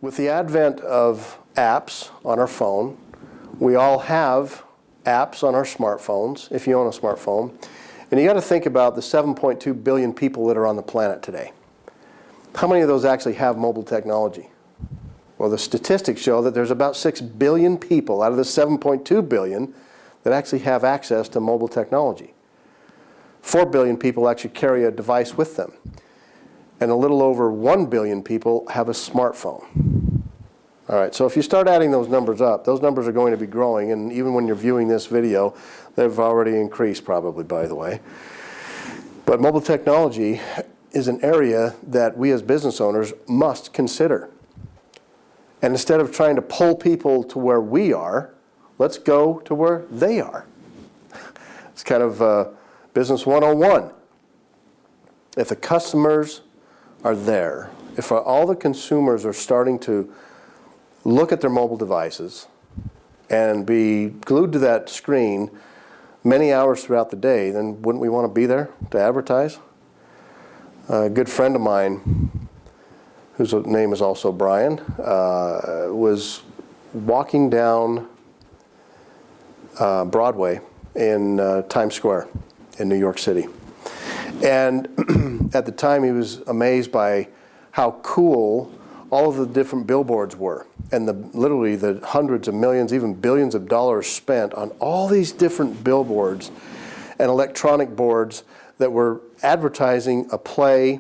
With the advent of apps on our phone, we all have apps on our smartphones, if you own a smartphone, and you got to think about the 7.2 billion people that are on the planet today. How many of those actually have mobile technology? Well, the statistics show that there's about 6 billion people out of the 7.2 billion that actually have access to mobile technology. 4 billion people actually carry a device with them. And a little over 1 billion people have a smartphone. All right, so if you start adding those numbers up, those numbers are going to be growing, and even when you're viewing this video, they've already increased probably, by the way. But mobile technology is an area that we as business owners must consider. And instead of trying to pull people to where we are, let's go to where they are. It's kind of business 101. If the customers are there, if all the consumers are starting to look at their mobile devices and be glued to that screen many hours throughout the day, then wouldn't we want to be there to advertise? A good friend of mine, whose name is also Brian, was walking down Broadway in Times Square in New York City. And at the time he was amazed by how cool all of the different billboards were, and literally the hundreds of millions, even billions of dollars spent on all these different billboards and electronic boards that were advertising a play,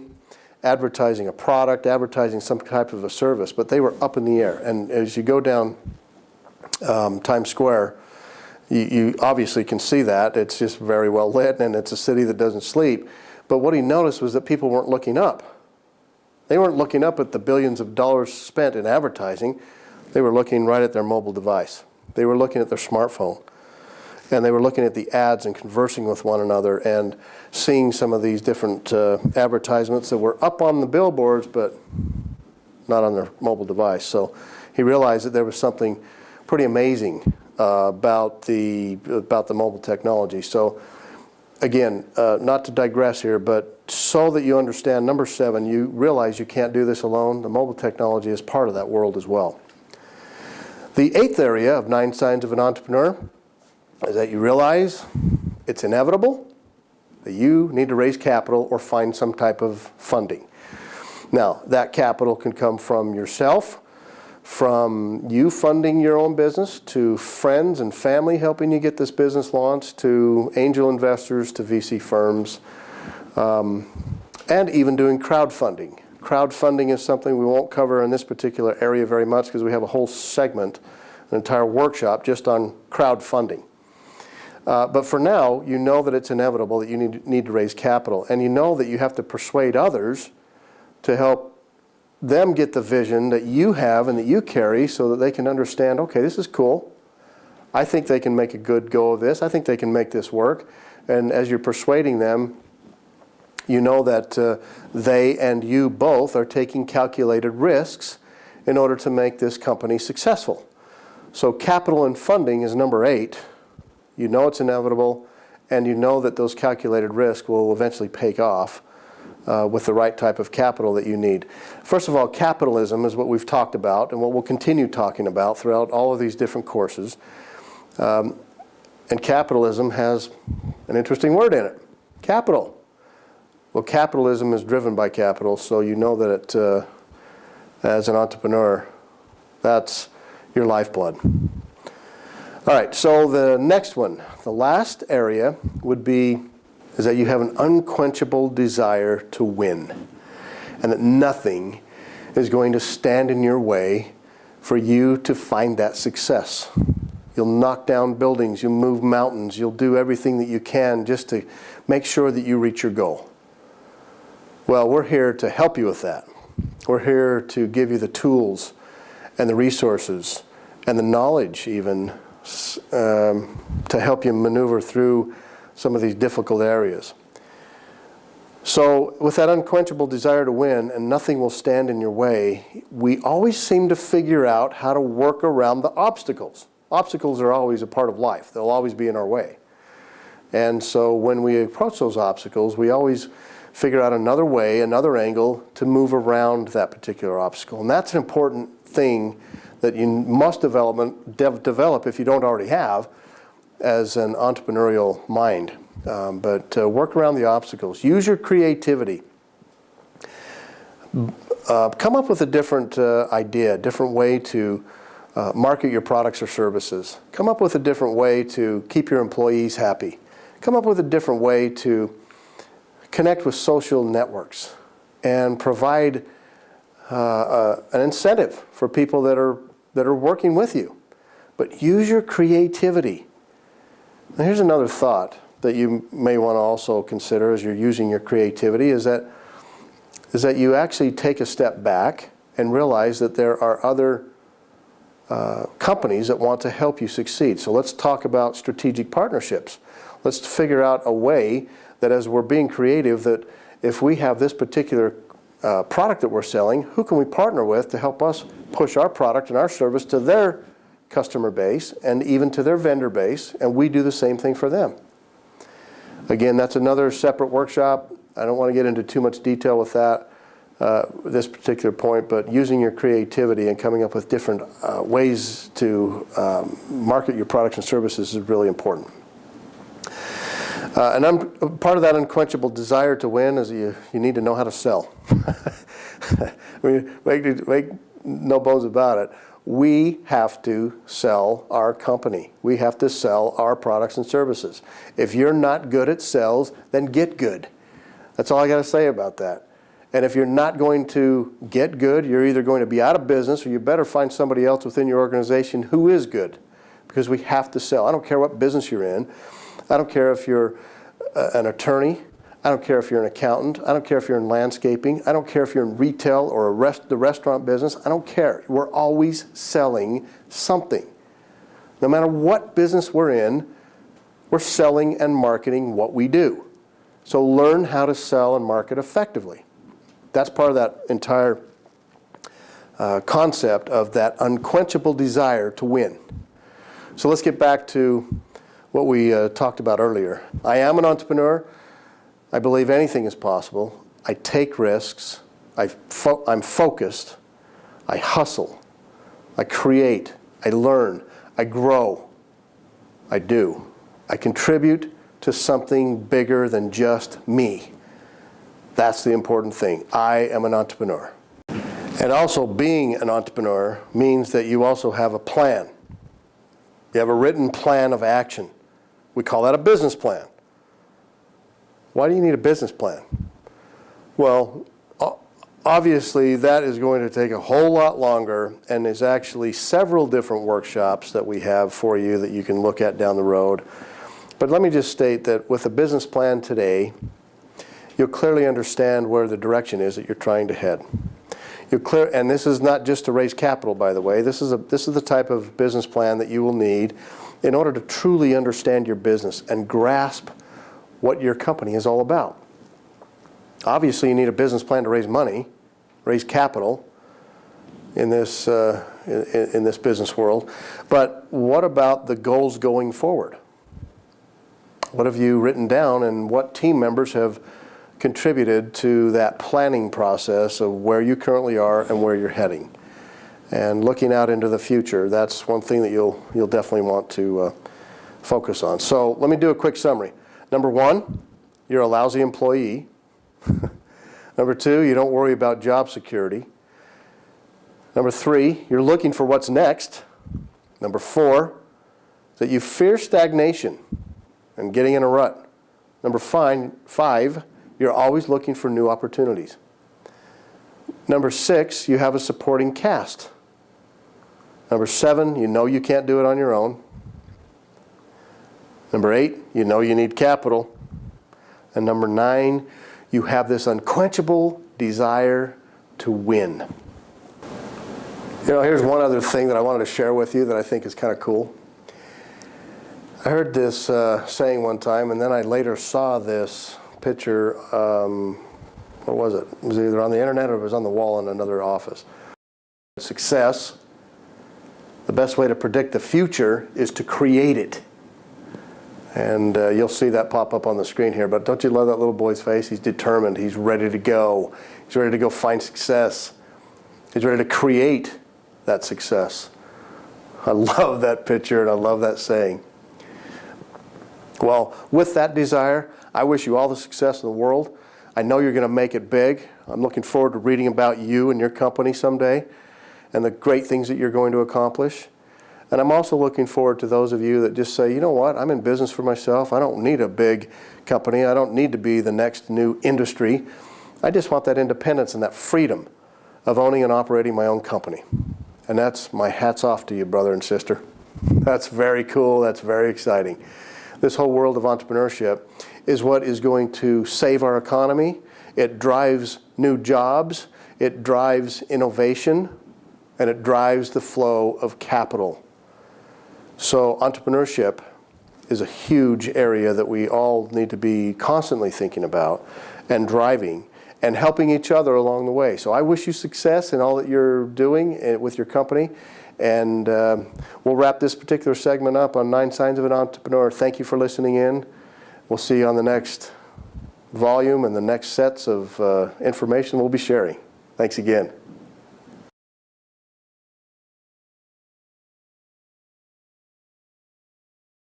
advertising a product, advertising some type of a service, but they were up in the air. And as you go down Times Square, you obviously can see that. It's just very well lit, and it's a city that doesn't sleep. But what he noticed was that people weren't looking up. They weren't looking up at the billions of dollars spent in advertising. They were looking right at their mobile device. They were looking at their smartphone. And they were looking at the ads and conversing with one another and seeing some of these different advertisements that were up on the billboards but not on their mobile device. So he realized that there was something pretty amazing about the mobile technology. So again, not to digress here, but so that you understand, number 7, you realize you can't do this alone. The mobile technology is part of that world as well. The 8th area of 9 signs of an entrepreneur is that you realize it's inevitable that you need to raise capital or find some type of funding. Now, that capital can come from yourself, from you funding your own business, to friends and family helping you get this business launched, to angel investors, to VC firms, and even doing crowdfunding. Crowdfunding is something we won't cover in this particular area very much because we have a whole segment, an entire workshop just on crowdfunding. But for now, you know that it's inevitable that you need to raise capital, and you know that you have to persuade others to help them get the vision that you have and that you carry so that they can understand, okay, this is cool. I think they can make a good go of this. I think they can make this work. And as you're persuading them, you know that they and you both are taking calculated risks in order to make this company successful. So capital and funding is number 8. You know it's inevitable, and you know that those calculated risks will eventually pay off with the right type of capital that you need. First of all, capitalism is what we've talked about and what we'll continue talking about throughout all of these different courses. And capitalism has an interesting word in it, capital. Well, capitalism is driven by capital, so you know that it, as an entrepreneur, that's your lifeblood. All right, so the next one, the last area is that you have an unquenchable desire to win, and that nothing is going to stand in your way for you to find that success. You'll knock down buildings, you'll move mountains, you'll do everything that you can just to make sure that you reach your goal. Well, we're here to help you with that. We're here to give you the tools and the resources and the knowledge even to help you maneuver through some of these difficult areas. So with that unquenchable desire to win and nothing will stand in your way, we always seem to figure out how to work around the obstacles. Obstacles are always a part of life. They'll always be in our way. And so when we approach those obstacles, we always figure out another way, another angle to move around that particular obstacle. And that's an important thing that you must develop if you don't already have as an entrepreneurial mind. But work around the obstacles. Use your creativity. Come up with a different idea, different way to market your products or services. Come up with a different way to keep your employees happy. Come up with a different way to connect with social networks and provide an incentive for people that are working with you. But use your creativity. Now, here's another thought that you may want to also consider as you're using your creativity is that you actually take a step back and realize that there are other companies that want to help you succeed. So let's talk about strategic partnerships. Let's figure out a way that as we're being creative, that if we have this particular product that we're selling, who can we partner with to help us push our product and our service to their customer base and even to their vendor base, and we do the same thing for them. Again, that's another separate workshop. I don't want to get into too much detail with that, this particular point, but using your creativity and coming up with different ways to market your products and services is really important. And part of that unquenchable desire to win is you need to know how to sell. Make no bones about it. We have to sell our company. We have to sell our products and services. If you're not good at sales, then get good. That's all I got to say about that. And if you're not going to get good, you're either going to be out of business or you better find somebody else within your organization who is good. Because we have to sell. I don't care what business you're in. I don't care if you're an attorney. I don't care if you're an accountant. I don't care if you're in landscaping. I don't care if you're in retail or the restaurant business. I don't care. We're always selling something. No matter what business we're in, we're selling and marketing what we do. So learn how to sell and market effectively. That's part of that entire concept of that unquenchable desire to win. So let's get back to what we talked about earlier. I am an entrepreneur. I believe anything is possible. I take risks. I'm focused. I hustle. I create. I learn. I grow. I do. I contribute to something bigger than just me. That's the important thing. I am an entrepreneur. And also being an entrepreneur means that you also have a plan. You have a written plan of action. We call that a business plan. Why do you need a business plan? Well, obviously that is going to take a whole lot longer, and there's actually several different workshops that we have for you that you can look at down the road. But let me just state that with a business plan today, you'll clearly understand where the direction is that you're trying to head. And this is not just to raise capital, by the way. This is the type of business plan that you will need in order to truly understand your business and grasp what your company is all about. Obviously, you need a business plan to raise money, raise capital in this business world. But what about the goals going forward? What have you written down, and what team members have contributed to that planning process of where you currently are and where you're heading? And looking out into the future, that's one thing that you'll definitely want to focus on. So let me do a quick summary. Number one, you're a lousy employee. Number two, you don't worry about job security. Number three, you're looking for what's next. Number four, that you fear stagnation and getting in a rut. Number five, you're always looking for new opportunities. Number six, you have a supporting cast. Number seven, you know you can't do it on your own. Number eight, you know you need capital. And number nine, you have this unquenchable desire to win. You know, here's one other thing that I wanted to share with you that I think is kind of cool. I heard this saying one time, and then I later saw this picture, what was it? It was either on the internet or it was on the wall in another office. Success, the best way to predict the future is to create it. And you'll see that pop up on the screen here. But don't you love that little boy's face? He's determined. He's ready to go. He's ready to go find success. He's ready to create that success. I love that picture and I love that saying. Well, with that desire, I wish you all the success in the world. I know you're going to make it big. I'm looking forward to reading about you and your company someday and the great things that you're going to accomplish. And I'm also looking forward to those of you that just say, you know what, I'm in business for myself. I don't need a big company. I don't need to be the next new industry. I just want that independence and that freedom of owning and operating my own company. And that's my hats off to you, brother and sister. That's very cool. That's very exciting. This whole world of entrepreneurship is what is going to save our economy. It drives new jobs, it drives innovation, and it drives the flow of capital. So entrepreneurship is a huge area that we all need to be constantly thinking about and driving and helping each other along the way. So I wish you success in all that you're doing with your company. And we'll wrap this particular segment up on 9 Signs of an Entrepreneur. Thank you for listening in. We'll see you on the next volume and the next sets of information we'll be sharing. Thanks again.